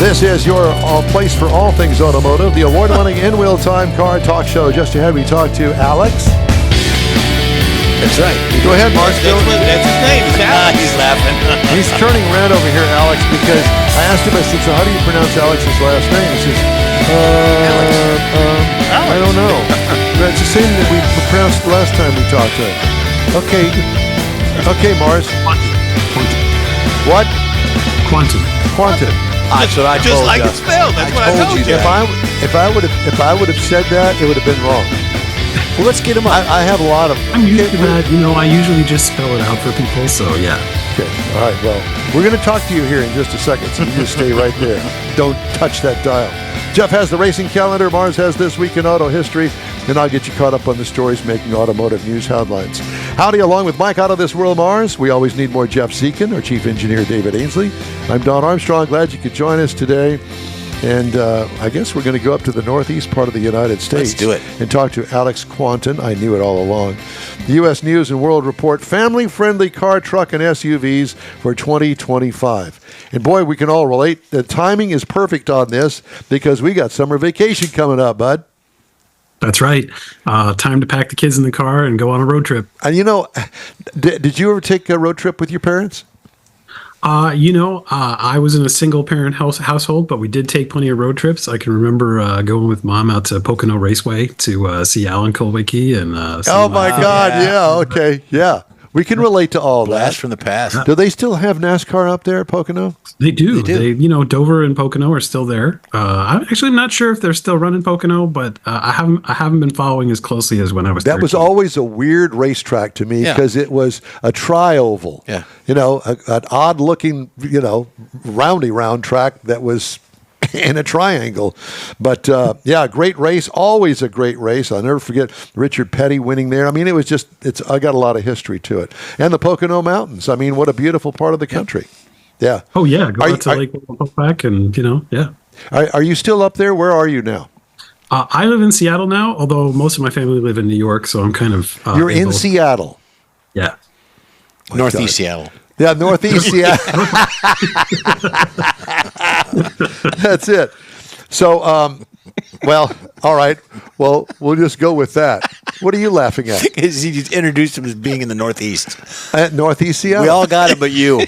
This is your place for all things automotive, the award-winning InWheelTime car talk show. Just ahead, we talk to Alex. That's right. Go ahead, Mark. That's his name. He's laughing. He's turning red over here, Alex, because I asked him, I said, so how do you pronounce Alex's last name? He says, Alex. I don't know. It's the same that we pronounced the last time we talked to him. Okay, Mars. What? Kwanton. That's what I told you. Just like it's spelled. That's what I told you. If I would have said that, it would have been wrong. Well, let's get him up. I have a lot of... I'm used to that. I usually just spell it out for people, so yeah. Okay. All right. Well, we're going to talk to you here in just a second, so you just stay right there. Don't touch that dial. Jeff has the racing calendar. Mars has This Week in Auto History. And I'll get you caught up on the stories making automotive news headlines. Howdy, along with Mike out of this world, Mars. We always need more Jeff Zekin, our chief engineer, David Ainsley. I'm Don Armstrong. Glad you could join us today. And I guess we're going to go up to the northeast part of the United States. Let's do it. And talk to Alex Kwanton. I knew it all along. The U.S. News and World Report, family-friendly car, truck, and SUVs for 2025. And boy, we can all relate. The timing is perfect on this because we got summer vacation coming up, bud. That's right. Time to pack the kids in the car and go on a road trip. And did you ever take a road trip with your parents? I was in a single parent household, but we did take plenty of road trips. I can remember going with Mom out to Pocono Raceway to see Alan Kulwicki and oh my God, yeah, okay, yeah. We can relate to all Blast that. from the past. Do they still have NASCAR up there at Pocono? They do. Dover and Pocono are still there. I'm actually not sure if they're still running Pocono, but I haven't been following as closely as when I was 13. That was always a weird racetrack to me because it was a tri-oval. Yeah. An odd-looking, roundy round track that was in a triangle. But, great race. Always a great race. I'll never forget Richard Petty winning there. I mean, it was I got a lot of history to it. And the Pocono Mountains. I mean, what a beautiful part of the country. Yeah. Oh, yeah. Go out to Lake Popac and, yeah. Are you still up there? Where are you now? I live in Seattle now, although most of my family live in New York, so I'm kind of... You're in Seattle? Yeah. Northeast Seattle. Yeah, Northeast Seattle. That's it. So, all right. Well, we'll just go with that. What are you laughing at? Because he just introduced him as being in the Northeast. At Northeast Seattle? We all got it, but you.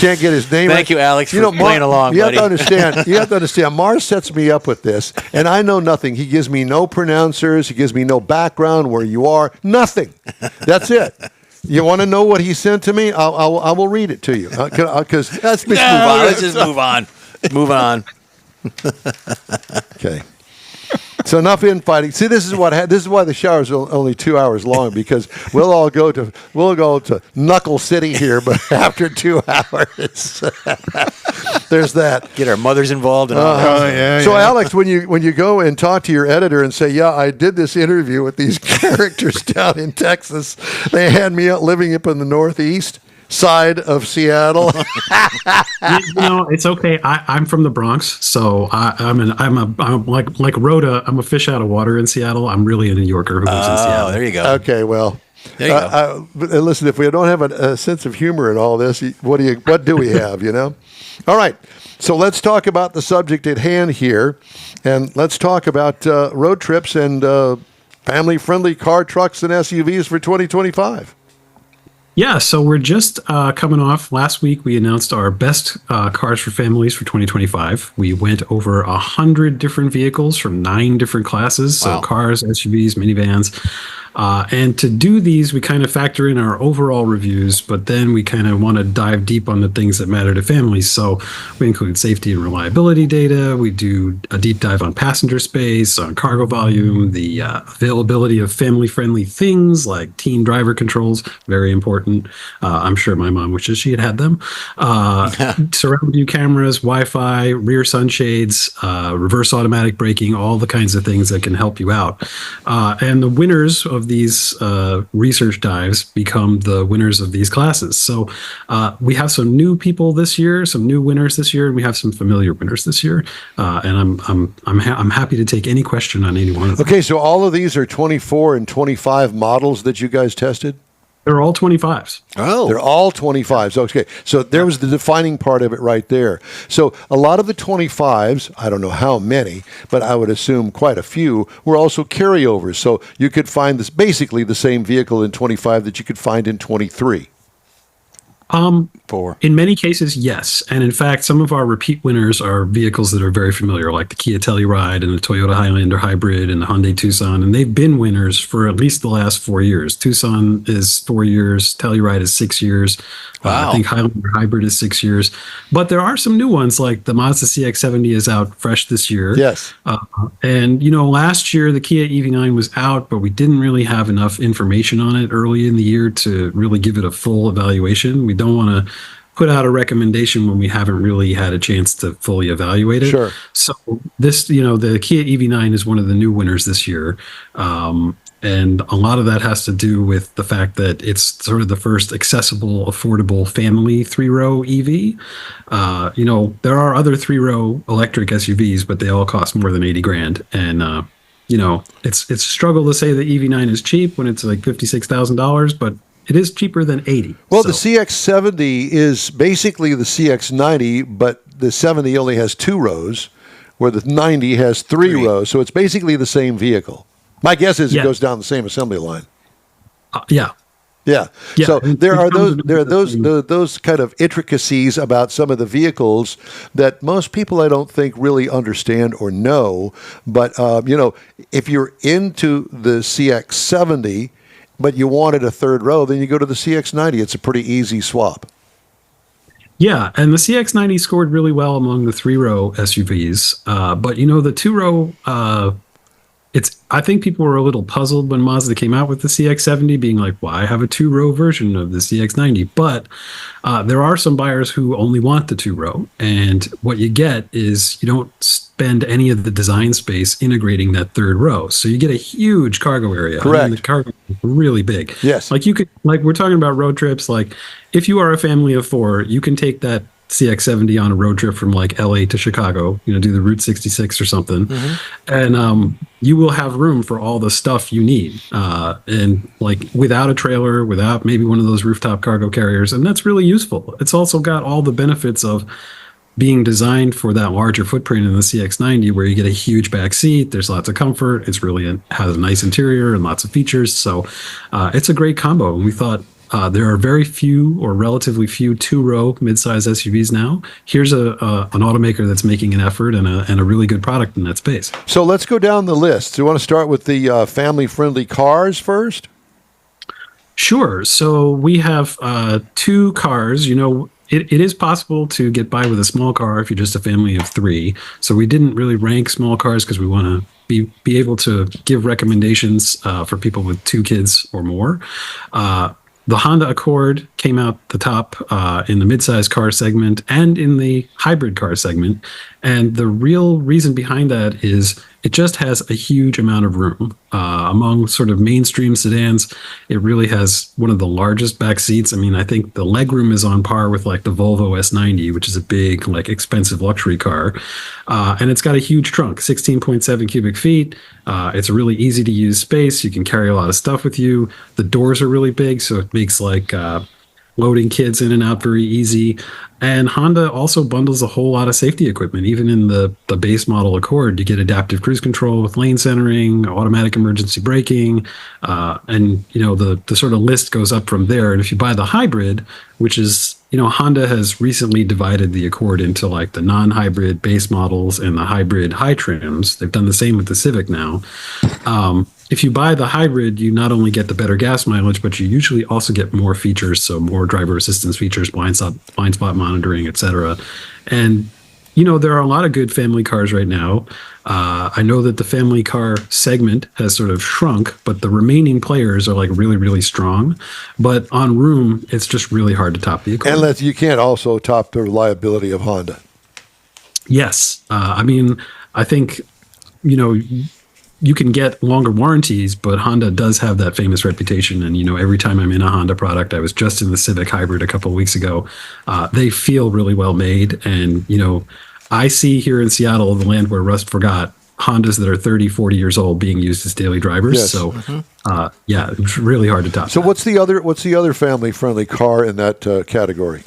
Can't get his name. Thank you, Alex, for playing along, buddy. You have to understand. Mars sets me up with this, and I know nothing. He gives me no pronouncers. He gives me no background where you are. Nothing. That's it. You want to know what he sent to me? I will read it to you. Because let's move on. Let's just move on. Move on. Okay. So enough infighting. See, this is why the shower's only 2 hours long, because we'll go to Knuckle City here, but after 2 hours, there's that. Get our mothers involved. And all that. So Alex, when you go and talk to your editor and say, yeah, I did this interview with these characters down in Texas, they had me out living up in the Northeast side of Seattle. It's okay. I'm from the Bronx, so I'm like Rhoda. I'm a fish out of water in Seattle. I'm really a New Yorker who lives in Seattle. There you go. Okay, well, there you go. Listen, if we don't have a sense of humor in all this, what do we have? All right. So let's talk about the subject at hand here, and let's talk about road trips and family-friendly car, trucks, and SUVs for 2025. Yeah, so we're just coming off. Last week, we announced our best cars for families for 2025. We went over 100 different vehicles from 9 different classes, so cars, SUVs, minivans. And to do these, we kind of factor in our overall reviews, but then we kind of want to dive deep on the things that matter to families. So we include safety and reliability data. We do a deep dive on passenger space, on cargo volume, the availability of family-friendly things like teen driver controls, very important. I'm sure my mom wishes she had them. Surround view cameras, Wi-Fi, rear sunshades, reverse automatic braking, all the kinds of things that can help you out. And the winners of these research dives become the winners of these classes. So we have some new people this year, some new winners this year, and we have some familiar winners this year. And I'm happy to take any question on any one of them. Okay, so all of these are 24 and 25 models that you guys tested? They're all 25s. Oh. They're all 25s. Okay. So there was the defining part of it right there. So a lot of the 25s, I don't know how many, but I would assume quite a few, were also carryovers. So you could find this basically the same vehicle in 25 that you could find in 23. In many cases, yes. And in fact, some of our repeat winners are vehicles that are very familiar, like the Kia Telluride and the Toyota Highlander Hybrid and the Hyundai Tucson. And they've been winners for at least the last 4 years. Tucson is 4 years. Telluride is 6 years. Wow. I think Highlander Hybrid is 6 years. But there are some new ones, like the Mazda CX-70 is out fresh this year. Yes. And, last year the Kia EV9 was out, but we didn't really have enough information on it early in the year to really give it a full evaluation. We don't want to put out a recommendation when we haven't really had a chance to fully evaluate it. Sure. So this, the Kia EV9 is one of the new winners this year. And a lot of that has to do with the fact that it's sort of the first accessible, affordable family 3-row EV. There are other 3-row electric SUVs, but they all cost more than 80 grand. And, it's a struggle to say the EV9 is cheap when it's like $56,000, but it is cheaper than 80. Well, the CX-70 is basically the CX-90, but the 70 only has 2 rows, where the 90 has 3 rows. So it's basically the same vehicle. My guess is it goes down the same assembly line. Yeah. So there are those kind of intricacies about some of the vehicles that most people, I don't think, really understand or know. But if you're into the CX-70, but you wanted a 3rd row, then you go to the CX-90. It's a pretty easy swap. Yeah, and the CX-90 scored really well among the 3-row SUVs. But the 2-row, I think people were a little puzzled when Mazda came out with the CX-70, being like, why have a 2-row version of the CX-90? But there are some buyers who only want the 2-row. And what you get is you don't spend any of the design space integrating that 3rd row. So you get a huge cargo area. Correct. The cargo is really big. Yes. Like we're talking about road trips. Like if you are a family of 4, you can take that CX-70 on a road trip from like LA to Chicago, do the Route 66 or something. Mm-hmm. And you will have room for all the stuff you need. And like without a trailer, without maybe one of those rooftop cargo carriers. And that's really useful. It's also got all the benefits of being designed for that larger footprint in the CX-90, where you get a huge back seat. There's lots of comfort. It's really has a nice interior and lots of features. So it's a great combo. And we thought, there are very few or relatively few 2-row midsize SUVs now. Here's an automaker that's making an effort and a really good product in that space. So let's go down the list. Do you want to start with the family-friendly cars first? Sure. So we have 2 cars. It is possible to get by with a small car if you're just a family of 3. So we didn't really rank small cars because we want to be able to give recommendations for people with 2 kids or more. The Honda Accord came out the top in the midsize car segment and in the hybrid car segment. And the real reason behind that is it just has a huge amount of room. Among sort of mainstream sedans, it really has one of the largest back seats. I mean, I think the legroom is on par with like the Volvo S90, which is a big, like expensive luxury car. And it's got a huge trunk, 16.7 cubic feet. It's a really easy to use space. You can carry a lot of stuff with you. The doors are really big, so it makes like loading kids in and out very easy. And Honda also bundles a whole lot of safety equipment. Even in the base model Accord, you get adaptive cruise control with lane centering, automatic emergency braking, and the sort of list goes up from there. And if you buy the hybrid, which is, Honda has recently divided the Accord into like the non-hybrid base models and the hybrid high trims. They've done the same with the Civic now. If you buy the hybrid, you not only get the better gas mileage, but you usually also get more features. So more driver assistance features, blind spot monitoring, etc. And, there are a lot of good family cars right now. I know that the family car segment has sort of shrunk, but the remaining players are like really, really strong. But on room, it's just really hard to top the Accord. And you can't also top the reliability of Honda. Yes. I think, you can get longer warranties, but Honda does have that famous reputation. And, every time I'm in a Honda product, I was just in the Civic Hybrid a couple of weeks ago. They feel really well made. And, I see here in Seattle, the land where rust forgot, Hondas that are 30, 40 years old being used as daily drivers. Yes. So, yeah, it's really hard to top. So that. what's the other family-friendly car in that category?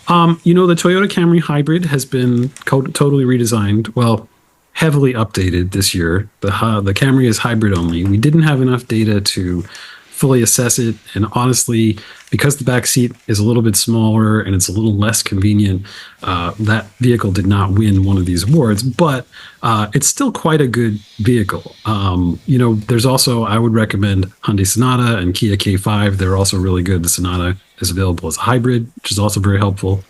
The Toyota Camry Hybrid has been totally redesigned. Well, heavily updated this year. The Camry is hybrid only. We didn't have enough data to fully assess it, and honestly, because the back seat is a little bit smaller and it's a little less convenient, that vehicle did not win one of these awards, but it's still quite a good vehicle. There's also, I would recommend Hyundai Sonata and Kia K5. They're also really good. The Sonata is available as a hybrid, which is also very helpful.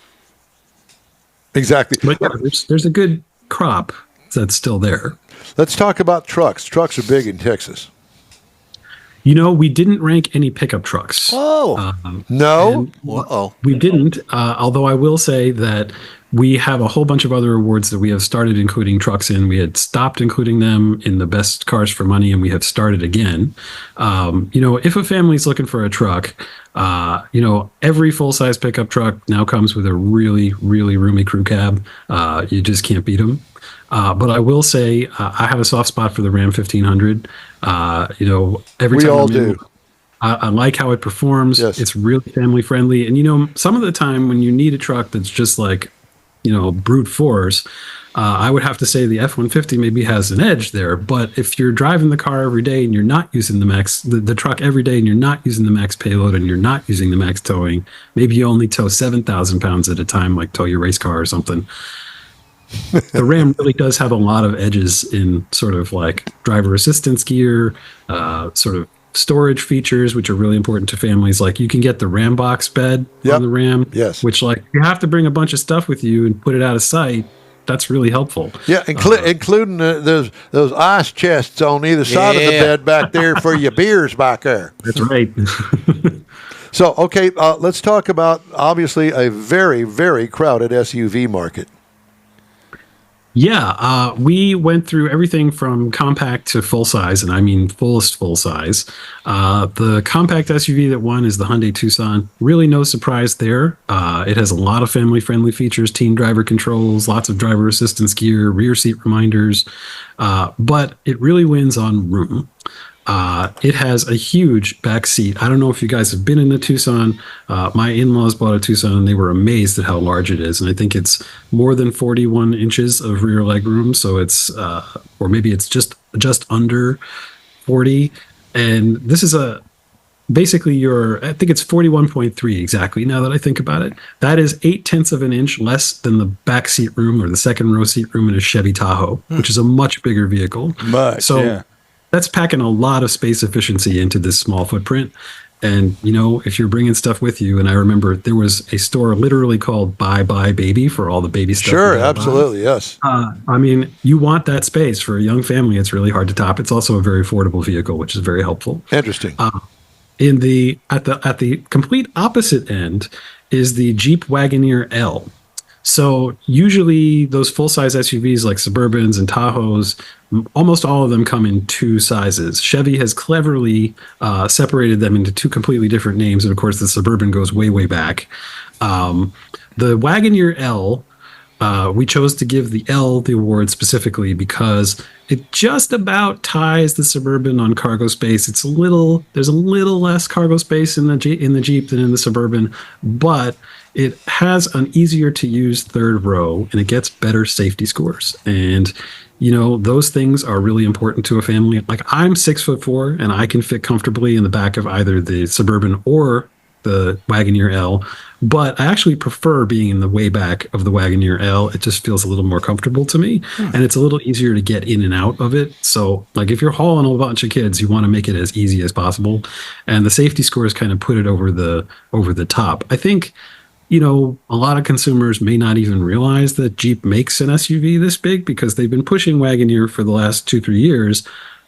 Exactly. But yeah, there's a good crop that's still there. Let's talk about trucks. Trucks are big in Texas. We didn't rank any pickup trucks. Oh, no? We didn't, although I will say that we have a whole bunch of other awards that we have started including trucks in. We had stopped including them in the best cars for money, and we have started again. If a family's looking for a truck, every full-size pickup truck now comes with a really, really roomy crew cab. You just can't beat them. But I will say I have a soft spot for the Ram 1500. Every time all do. I like how it performs. Yes. It's really family friendly. And, some of the time when you need a truck that's just like, brute force, I would have to say the F-150 maybe has an edge there. But if you're driving the car every day and you're not using the truck every day and you're not using the max payload and you're not using the max towing, maybe you only tow 7,000 pounds at a time, like tow your race car or something. The Ram really does have a lot of edges in sort of like driver assistance gear, sort of storage features, which are really important to families. Like you can get the Ram box bed on the Ram, yes, which like you have to bring a bunch of stuff with you and put it out of sight. That's really helpful. Yeah, including those ice chests on either side of the bed back there for your beers back there. That's right. So, okay, let's talk about obviously a very, very crowded SUV market. Yeah, we went through everything from compact to full size, and I mean fullest full size. The compact SUV that won is the Hyundai Tucson. Really no surprise there. It has a lot of family-friendly features, teen driver controls, lots of driver assistance gear, rear seat reminders, but it really wins on room. It has a huge back seat. I don't know if you guys have been in the Tucson. My in-laws bought a Tucson and they were amazed at how large it is. And I think it's more than 41 inches of rear legroom. So it's, or maybe it's just under 40. And this is basically I think it's 41.3 exactly now that I think about it. That is 0.8 of an inch less than the back seat room or the second row seat room in a Chevy Tahoe, which is a much bigger vehicle. That's packing a lot of space efficiency into this small footprint. And, if you're bringing stuff with you, and I remember there was a store literally called Bye Bye Baby for all the baby stuff. Sure, absolutely, yes. You want that space for a young family. It's really hard to top. It's also a very affordable vehicle, which is very helpful. Interesting. At the complete opposite end is the Jeep Wagoneer L. So usually those full-size SUVs like Suburbans and Tahoes, almost all of them come in two sizes. Chevy has cleverly separated them into two completely different names. And of course, the Suburban goes way, way back. The Wagoneer L, we chose to give the L the award specifically because it just about ties the Suburban on cargo space. There's a little less cargo space in the Jeep than in the Suburban, but it has an easier to use third row and it gets better safety scores. And, those things are really important to a family. Like I'm 6'4" and I can fit comfortably in the back of either the Suburban or the Wagoneer L, but I actually prefer being in the way back of the Wagoneer L. It just feels a little more comfortable to me, and it's a little easier to get in and out of it. So, like if you're hauling a bunch of kids, you want to make it as easy as possible, and the safety scores kind of put it over the top. I think, a lot of consumers may not even realize that Jeep makes an SUV this big because they've been pushing Wagoneer for the last 2-3 years.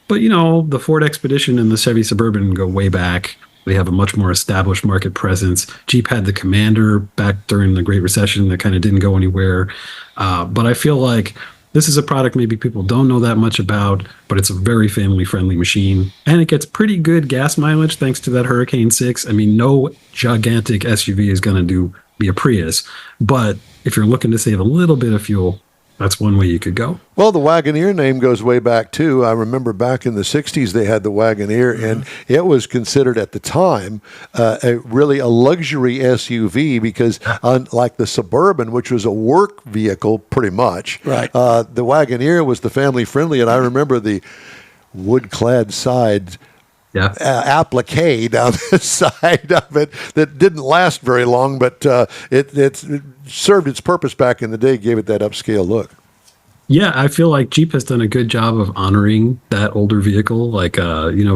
But, the Ford Expedition and the Chevy Suburban go way back. They have a much more established market presence. Jeep had the Commander back during the Great Recession that kind of didn't go anywhere. But I feel like this is a product maybe people don't know that much about, but it's a very family-friendly machine. And it gets pretty good gas mileage thanks to that Hurricane 6. I mean, no gigantic SUV is going to be a Prius. But if you're looking to save a little bit of fuel, that's one way you could go. Well, the Wagoneer name goes way back, too. I remember back in the 60s they had the Wagoneer, and it was considered at the time really a luxury SUV because unlike the Suburban, which was a work vehicle pretty much, right. The Wagoneer was the family-friendly, and I remember the wood-clad side applique down the side of it that didn't last very long, but it served its purpose back in the day, gave it that upscale look. Yeah, I feel like Jeep has done a good job of honoring that older vehicle. Like,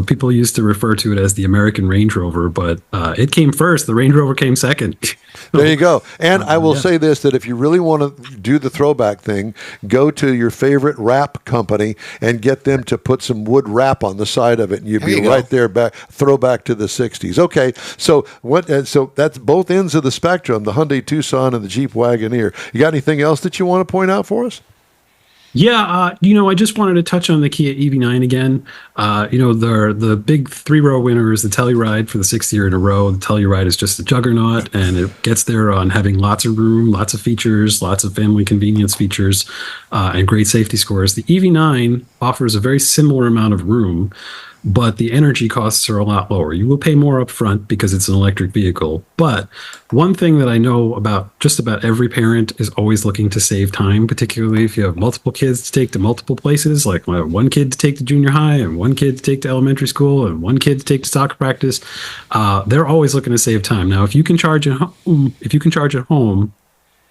people used to refer to it as the American Range Rover, but it came first. The Range Rover came second. There you go. And I will say this, that if you really want to do the throwback thing, go to your favorite wrap company and get them to put some wood wrap on the side of it, and you'd be right there, back throwback to the 60s. Okay, so so that's both ends of the spectrum, the Hyundai Tucson and the Jeep Wagoneer. You got anything else that you want to point out for us? Yeah, I just wanted to touch on the Kia EV9 again. The big 3-row winner is the Telluride for the 6th year in a row. The Telluride is just a juggernaut, and it gets there on having lots of room, lots of features, lots of family convenience features, and great safety scores. The EV9 offers a very similar amount of room, but the energy costs are a lot lower. You will pay more up front because it's an electric vehicle. But one thing that I know about just about every parent is always looking to save time, particularly if you have multiple kids to take to multiple places, like one kid to take to junior high and one kid to take to elementary school and one kid to take to soccer practice. They're always looking to save time. Now, if you can charge at home,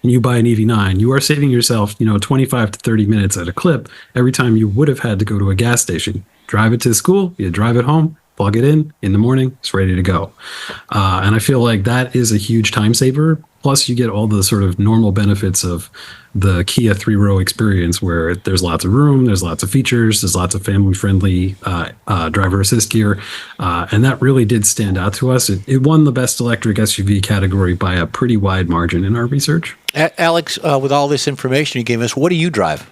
and you buy an EV9, you are saving yourself, 25 to 30 minutes at a clip every time you would have had to go to a gas station. Drive it to school, you drive it home, plug it in the morning, it's ready to go. And I feel like that is a huge time saver. Plus, you get all the sort of normal benefits of the Kia 3-row experience where there's lots of room, there's lots of features, there's lots of family-friendly driver assist gear. And that really did stand out to us. It won the best electric SUV category by a pretty wide margin in our research. Alex, with all this information you gave us, what do you drive?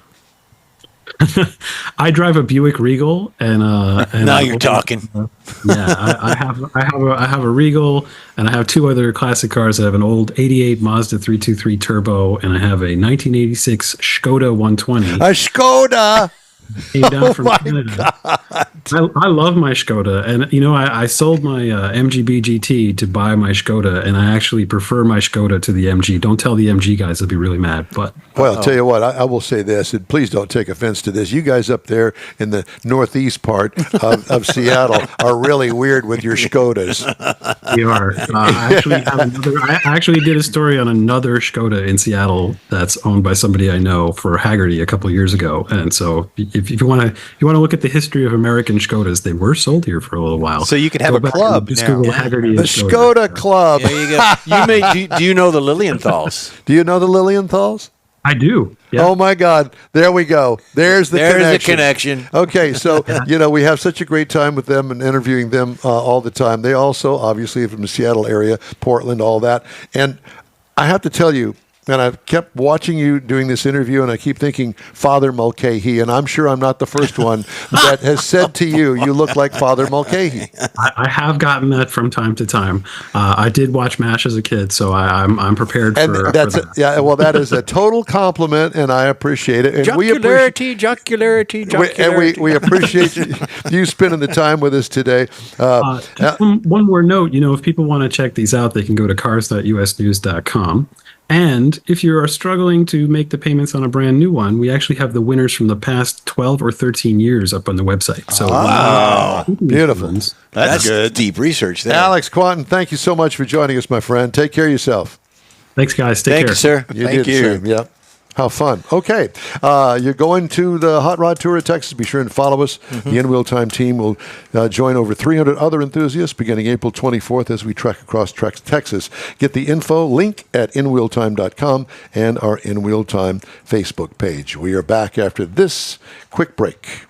I drive a Buick Regal, and now you're talking. I have a Regal, and I have two other classic cars. I have an old '88 Mazda 323 Turbo, and I have a 1986 Skoda 120. A Skoda. Came down from Canada. I love my Skoda, and I sold my MGB GT to buy my Skoda, and I actually prefer my Skoda to the MG. Don't tell the MG guys; they'll be really mad. But I'll tell you what, I will say this, and please don't take offense to this. You guys up there in the northeast part of Seattle are really weird with your Skodas. We are. I actually did a story on another Skoda in Seattle that's owned by somebody I know for Haggerty a couple of years ago, and so if you want to look at the history of American Skodas, they were sold here for a little while. So you could have a club. Just Google Haggerty. The Skoda Club. There you go. Do you know the Lilienthals? Do you know the Lilienthals? I do. Yeah. Oh my God! There we go. There's the connection. Okay, so we have such a great time with them and interviewing them all the time. They also obviously from the Seattle area, Portland, all that. And I have to tell you, and I've kept watching you doing this interview, and I keep thinking Father Mulcahy, and I'm sure I'm not the first one that has said to you, "You look like Father Mulcahy." I have gotten that from time to time. I did watch MASH as a kid, so I'm prepared for that. Well, that is a total compliment, and I appreciate it. And jocularity. We appreciate you spending the time with us today. Just one more note, if people want to check these out, they can go to cars.usnews.com. And if you are struggling to make the payments on a brand new one, we actually have the winners from the past 12 or 13 years up on the website. So wow. Beautiful. That's good. Deep research there. Alex Kwanton, thank you so much for joining us, my friend. Take care of yourself. Thanks, guys. Take care. Thank you, sir. Thank you. Yep. How fun. Okay. You're going to the Hot Rod Tour of Texas. Be sure and follow us. The InWheelTime team will join over 300 other enthusiasts beginning April 24th as we trek across Texas. Get the info, link at InWheelTime.com and our InWheelTime Facebook page. We are back after this quick break.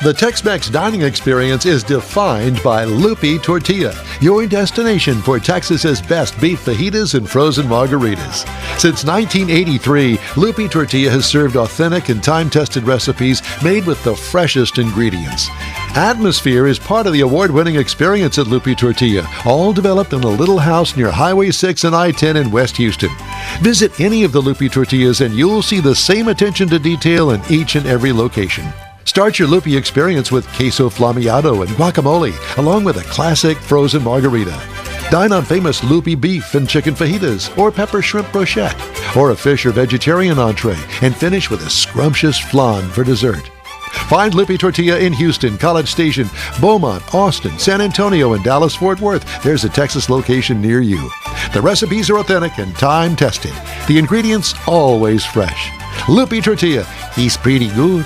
The Tex-Mex dining experience is defined by Lupi Tortilla, your destination for Texas's best beef fajitas and frozen margaritas. Since 1983, Lupi Tortilla has served authentic and time-tested recipes made with the freshest ingredients. Atmosphere is part of the award-winning experience at Lupi Tortilla, all developed in a little house near Highway 6 and I-10 in West Houston. Visit any of the Lupi Tortillas and you'll see the same attention to detail in each and every location. Start your Lupi experience with queso flammeado and guacamole, along with a classic frozen margarita. Dine on famous Lupi beef and chicken fajitas, or pepper shrimp brochette, or a fish or vegetarian entree, and finish with a scrumptious flan for dessert. Find Lupi Tortilla in Houston, College Station, Beaumont, Austin, San Antonio, and Dallas-Fort Worth. There's a Texas location near you. The recipes are authentic and time-tested. The ingredients always fresh. Lupi Tortilla, he's pretty good.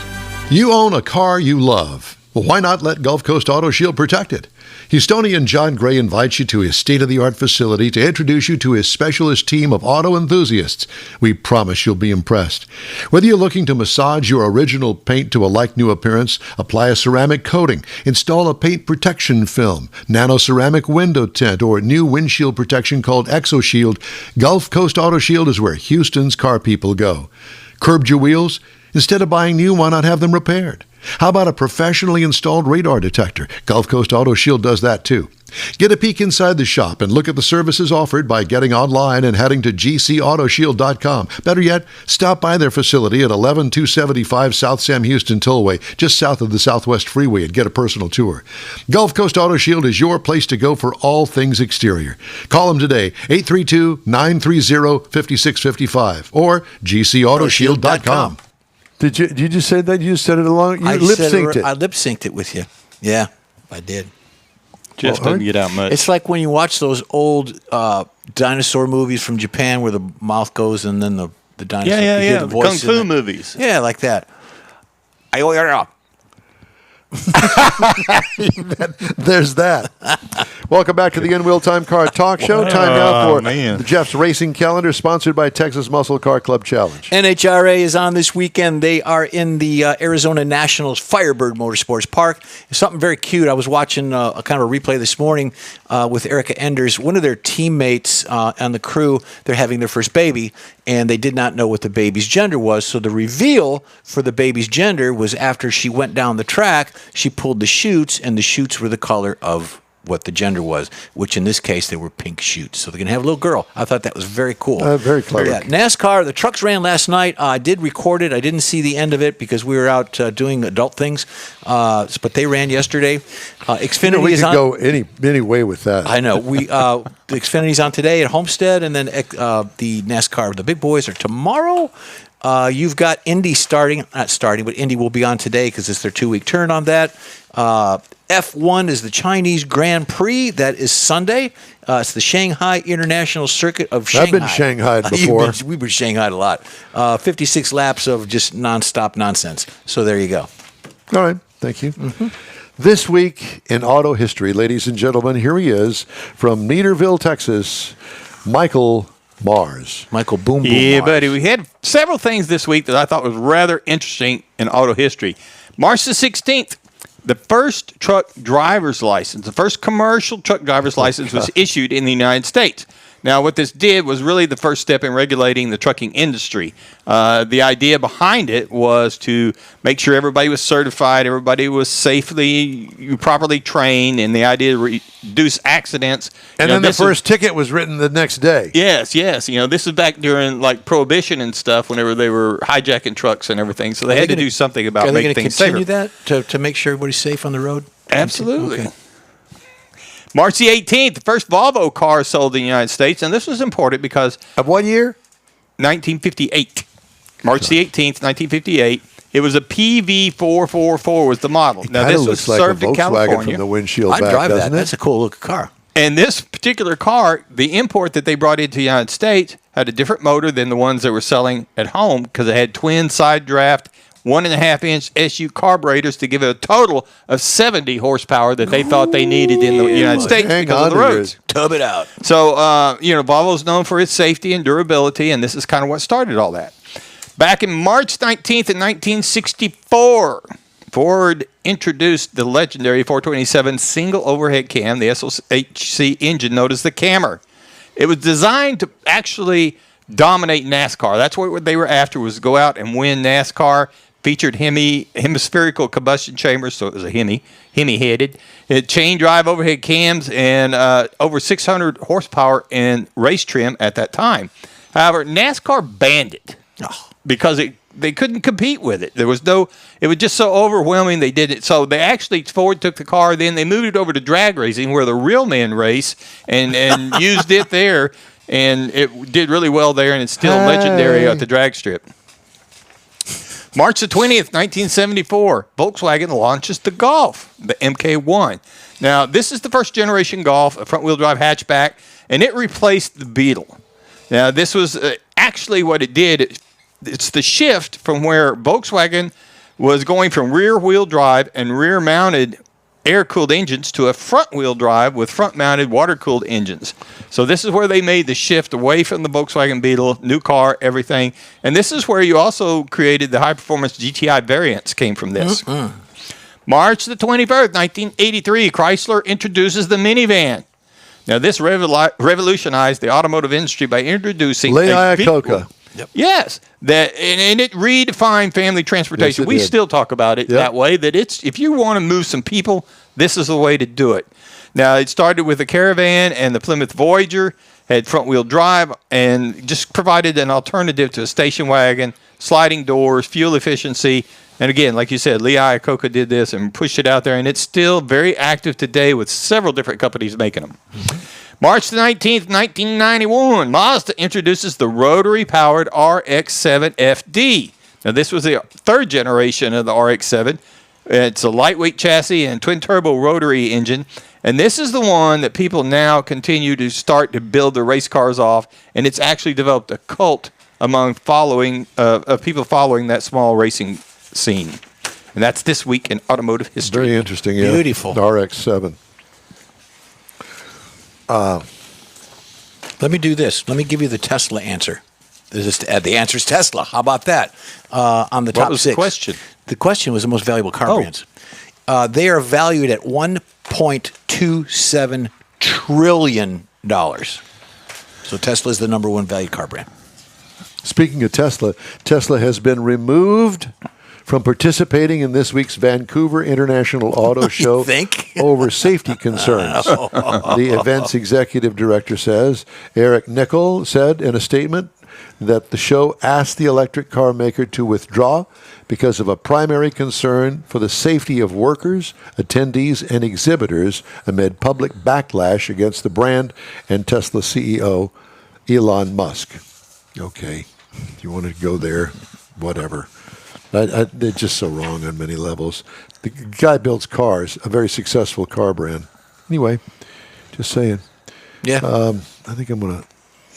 You own a car you love. Well, why not let Gulf Coast Auto Shield protect it? Houstonian John Gray invites you to his state-of-the-art facility to introduce you to his specialist team of auto enthusiasts. We promise you'll be impressed. Whether you're looking to massage your original paint to a like-new appearance, apply a ceramic coating, install a paint protection film, nano-ceramic window tint, or new windshield protection called ExoShield, Gulf Coast Auto Shield is where Houston's car people go. Curbed your wheels? Instead of buying new, why not have them repaired? How about a professionally installed radar detector? Gulf Coast Auto Shield does that too. Get a peek inside the shop and look at the services offered by getting online and heading to gcautoshield.com. Better yet, stop by their facility at 11275 South Sam Houston Tollway, just south of the Southwest Freeway, and get a personal tour. Gulf Coast Auto Shield is your place to go for all things exterior. Call them today, 832-930-5655 or gcautoshield.com. Did you just say that? You just said it along? You lip-synced it. I lip-synced it with you. Yeah, I did. Just doesn't get out much. It's like when you watch those old dinosaur movies from Japan where the mouth goes and then the dinosaur. Yeah. The voice Kung Fu movies. Yeah, like that. There's that. Welcome back to the InWheelTime Car Talk Show. Time now for Jeff's Racing Calendar, sponsored by Texas Muscle Car Club Challenge. NHRA is on this weekend. They are in the Arizona Nationals Firebird Motorsports Park. It's something very cute. I was watching a kind of a replay this morning with Erica Enders. One of their teammates on the crew, they're having their first baby, and they did not know what the baby's gender was. So the reveal for the baby's gender was after she went down the track, she pulled the chutes, and the chutes were the color of what the gender was, which in this case, they were pink chutes. So they're going to have a little girl. I thought that was very cool. Very clever. Yeah. NASCAR, the trucks ran last night. I did record it. I didn't see the end of it because we were out doing adult things. But they ran yesterday. Xfinity we is could on. go any way with that. I know. The Xfinity's on today at Homestead, and then the NASCAR, the big boys, are tomorrow. You've got Indy not starting, but Indy will be on today because it's their 2-week turn on that. F1 is the Chinese Grand Prix. That is Sunday. It's the Shanghai International Circuit of Shanghai. I've been shanghaied before. We've been shanghaied a lot. 56 laps of just nonstop nonsense. So there you go. All right. Thank you. Mm-hmm. This week in auto history, ladies and gentlemen, here he is from Neaterville, Texas, Michael Mars. Michael Boom Boom Yeah, Mars. buddy. We had several things this week that I thought was rather interesting in auto history. March the 16th, the first truck driver's license, the first commercial truck driver's license was issued in the United States. Now, what this did was really the first step in regulating the trucking industry. The idea behind it was to make sure everybody was certified, everybody was properly trained, and the idea to reduce accidents. And then the first ticket was written the next day. Yes. This is back during like Prohibition and stuff, whenever they were hijacking trucks and everything. So they had to do something about making things safer. Are they going to continue that to make sure everybody's safe on the road? Absolutely. Okay. March the 18th, the first Volvo car sold in the United States, and this was important because Of what year? 1958. March the 18th, 1958. It was a PV444 was the model. Now, Kinda this was looks like served a in Volkswagen California. from the windshield I'd back, drive that. doesn't it? That's a cool looking car. And this particular car, the import that they brought into the United States, had a different motor than the ones that were selling at home because it had twin side draft, 1.5-inch SU carburetors to give it a total of 70 horsepower that they thought they needed in the United States because of the roads. Tub it out. So, Volvo's known for its safety and durability, and this is kind of what started all that. Back in March 19th in 1964, Ford introduced the legendary 427 single overhead cam, the SOHC engine known as the Cammer. It was designed to actually dominate NASCAR. That's what they were after, was go out and win NASCAR. featured hemispherical combustion chambers, so it was a Hemi-headed. It chain drive overhead cams and over 600 horsepower in race trim at that time. However, NASCAR banned it because they couldn't compete with it. It was just so overwhelming they did it. So they actually, Ford took the car, then they moved it over to drag racing where the real men race and used it there. And it did really well there, and it's still legendary at the drag strip. March the 20th, 1974, Volkswagen launches the Golf, the MK1. Now, this is the first generation Golf, a front-wheel drive hatchback, and it replaced the Beetle. Now, this was actually what it did. It's the shift from where Volkswagen was going from rear-wheel drive and rear-mounted air-cooled engines to a front-wheel drive with front-mounted water-cooled engines. So this is where they made the shift away from the Volkswagen Beetle, new car, everything. And this is where you also created the high-performance GTI variants came from this. March the 21st, 1983, Chrysler introduces the minivan. Now, this revolutionized the automotive industry by introducing Leia Iacocca. Yep. Yes, and it redefined family transportation. Yes, we did. still talk about it that way. That if you want to move some people, this is the way to do it. Now, it started with the Caravan and the Plymouth Voyager, had front-wheel drive, and just provided an alternative to a station wagon, sliding doors, fuel efficiency. And again, like you said, Lee Iacocca did this and pushed it out there, and it's still very active today with several different companies making them. March the 19th, 1991, Mazda introduces the rotary-powered RX-7 FD. Now, this was the third generation of the RX-7. It's a lightweight chassis and twin-turbo rotary engine. And this is the one that people now continue to start to build their race cars off. And it's actually developed a cult among of people following that small racing scene. And that's this week in automotive history. Very interesting. Yeah. Beautiful. The RX-7. Let me do this. Let me give you the Tesla answer. The answer is Tesla. How about that? On the top What was six. the question? The question was the most valuable car brands. They are valued at $1.27 trillion. So Tesla is the number one valued car brand. Speaking of Tesla, Tesla has been removed from participating in this week's Vancouver International Auto Show over safety concerns. The event's executive director says, Eric Nickel said in a statement that the show asked the electric car maker to withdraw because of a primary concern for the safety of workers, attendees, and exhibitors amid public backlash against the brand and Tesla CEO Elon Musk. Okay, if you want to go there, whatever. They're just so wrong on many levels. The guy builds cars, a very successful car brand. Anyway, just saying. Yeah. I think I'm going to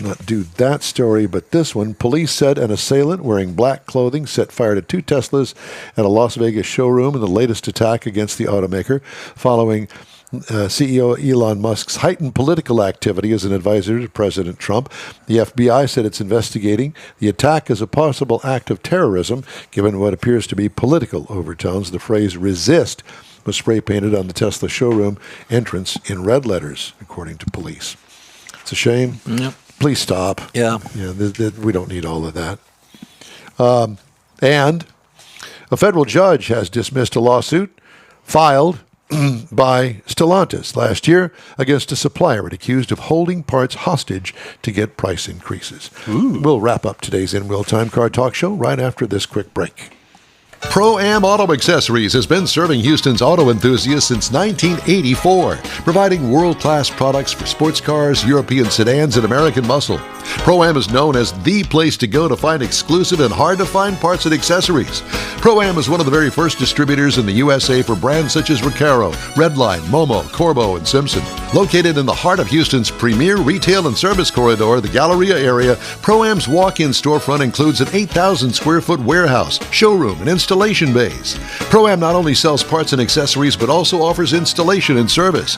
not do that story, but this one. Police said an assailant wearing black clothing set fire to 2 Teslas at a Las Vegas showroom in the latest attack against the automaker, following CEO Elon Musk's heightened political activity as an advisor to President Trump. The FBI said it's investigating the attack as a possible act of terrorism, given what appears to be political overtones. The phrase resist was spray painted on the Tesla showroom entrance in red letters, according to police. It's a shame. Yep. Please stop. Yeah. We don't need all of that. And a federal judge has dismissed a lawsuit filed by Stellantis last year against a supplier it accused of holding parts hostage to get price increases. We'll wrap up today's InWheelTime Car Talk Show right after this quick break. Pro-Am Auto Accessories has been serving Houston's auto enthusiasts since 1984, providing world-class products for sports cars, European sedans, and American muscle. Pro-Am is known as the place to go to find exclusive and hard-to-find parts and accessories. Pro-Am is one of the very first distributors in the USA for brands such as Recaro, Redline, Momo, Corbo, and Simpson. Located in the heart of Houston's premier retail and service corridor, the Galleria area, Pro-Am's walk-in storefront includes an 8,000-square-foot warehouse, showroom, and installation bays. Pro-Am not only sells parts and accessories, but also offers installation and service.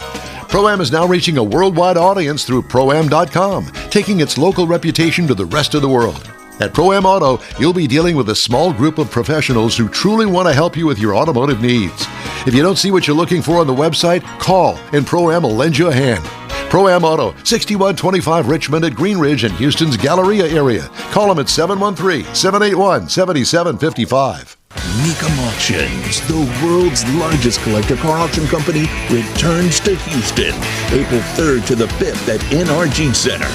Pro-Am is now reaching a worldwide audience through Pro-Am.com, taking its local reputation to the rest of the world. At Pro-Am Auto, you'll be dealing with a small group of professionals who truly want to help you with your automotive needs. If you don't see what you're looking for on the website, call and Pro-Am will lend you a hand. Pro-Am Auto, 6125 Richmond at Green Ridge in Houston's Galleria area. Call them at 713-781-7755. Mecum Auctions, the world's largest collector car auction company, returns to Houston, April 3rd to the 5th at NRG Center.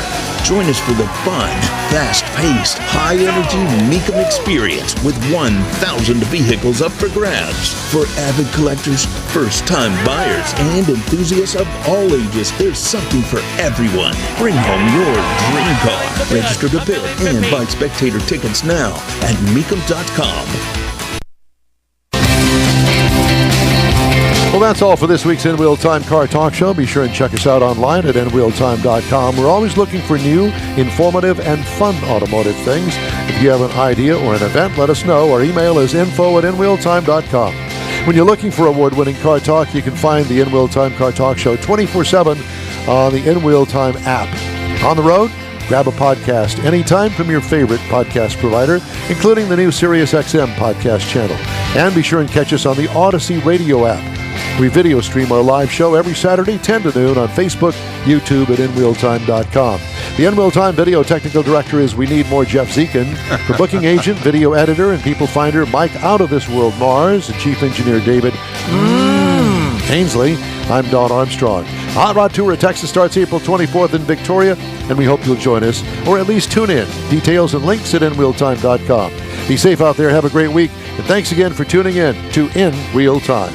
Join us for the fun, fast-paced, high-energy Mecum experience with 1,000 vehicles up for grabs. For avid collectors, first-time buyers, and enthusiasts of all ages, there's something for everyone. Bring home your dream car. Register to bid and buy spectator tickets now at Mecum.com. Well, that's all for this week's InWheelTime Car Talk Show. Be sure and check us out online at InWheelTime.com. We're always looking for new, informative, and fun automotive things. If you have an idea or an event, let us know. Our email is info@InWheelTime.com. When you're looking for award-winning car talk, you can find the InWheelTime Car Talk Show 24/7 on the InWheelTime app. On the road, grab a podcast anytime from your favorite podcast provider, including the new SiriusXM podcast channel. And be sure and catch us on the Odyssey radio app. We video stream our live show every Saturday, 10 to noon, on Facebook, YouTube, at InWheelTime.com. The InWheelTime video technical director is We Need More Jeff Zekin. For booking agent, video editor, and people finder, Mike Out of This World Mars, and chief engineer David Ainsley, I'm Don Armstrong. Hot Rod Tour of Texas starts April 24th in Victoria, and we hope you'll join us, or at least tune in. Details and links at InWheelTime.com. Be safe out there, have a great week, and thanks again for tuning in to In Real Time.